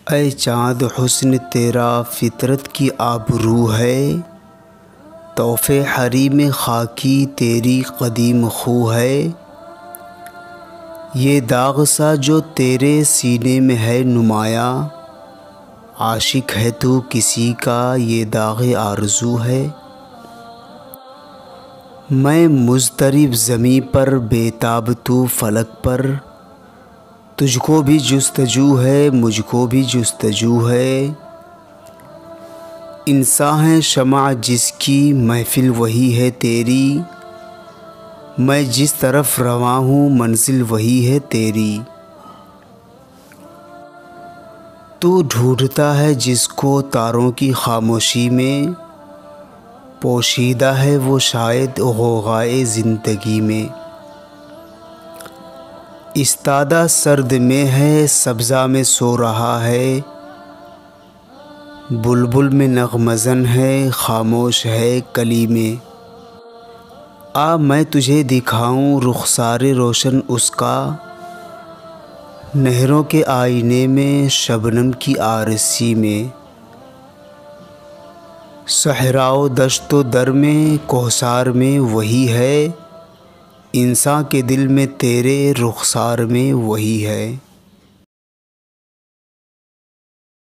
ऐ चाँद हुस्न तेरा फितरत की आबरू है, तोहफ़े हरीम खाकी तेरी कदीम खू है। ये दाग़ सा जो तेरे सीने में है नुमाया, आशिक है तू किसी का ये दाग़ आरज़ू है। मैं मुज़तरिब ज़मीं पर बेताब तू फ़लक पर, तुझको भी जुस्तजू है मुझको भी जुस्तजू है। इंसान है शमा जिसकी महफ़िल वही है तेरी, मैं जिस तरफ़ रवां हूँ मंज़िल वही है तेरी। तू ढूंढता है जिसको तारों की खामोशी में, पोशीदा है वो शायद ग़ौग़ाए ज़िंदगी में। इस्तादा सर्द में है सब्ज़ा में सो रहा है, बुलबुल में नग़मज़न है खामोश है कली में। आ मैं तुझे दिखाऊं रुख़सारे रोशन उसका, नहरों के आईने में शबनम की आरसी में। सहराओ दश्तो दर में कोहसार में वही है, इंसान के दिल में तेरे रुख़सार में वही है।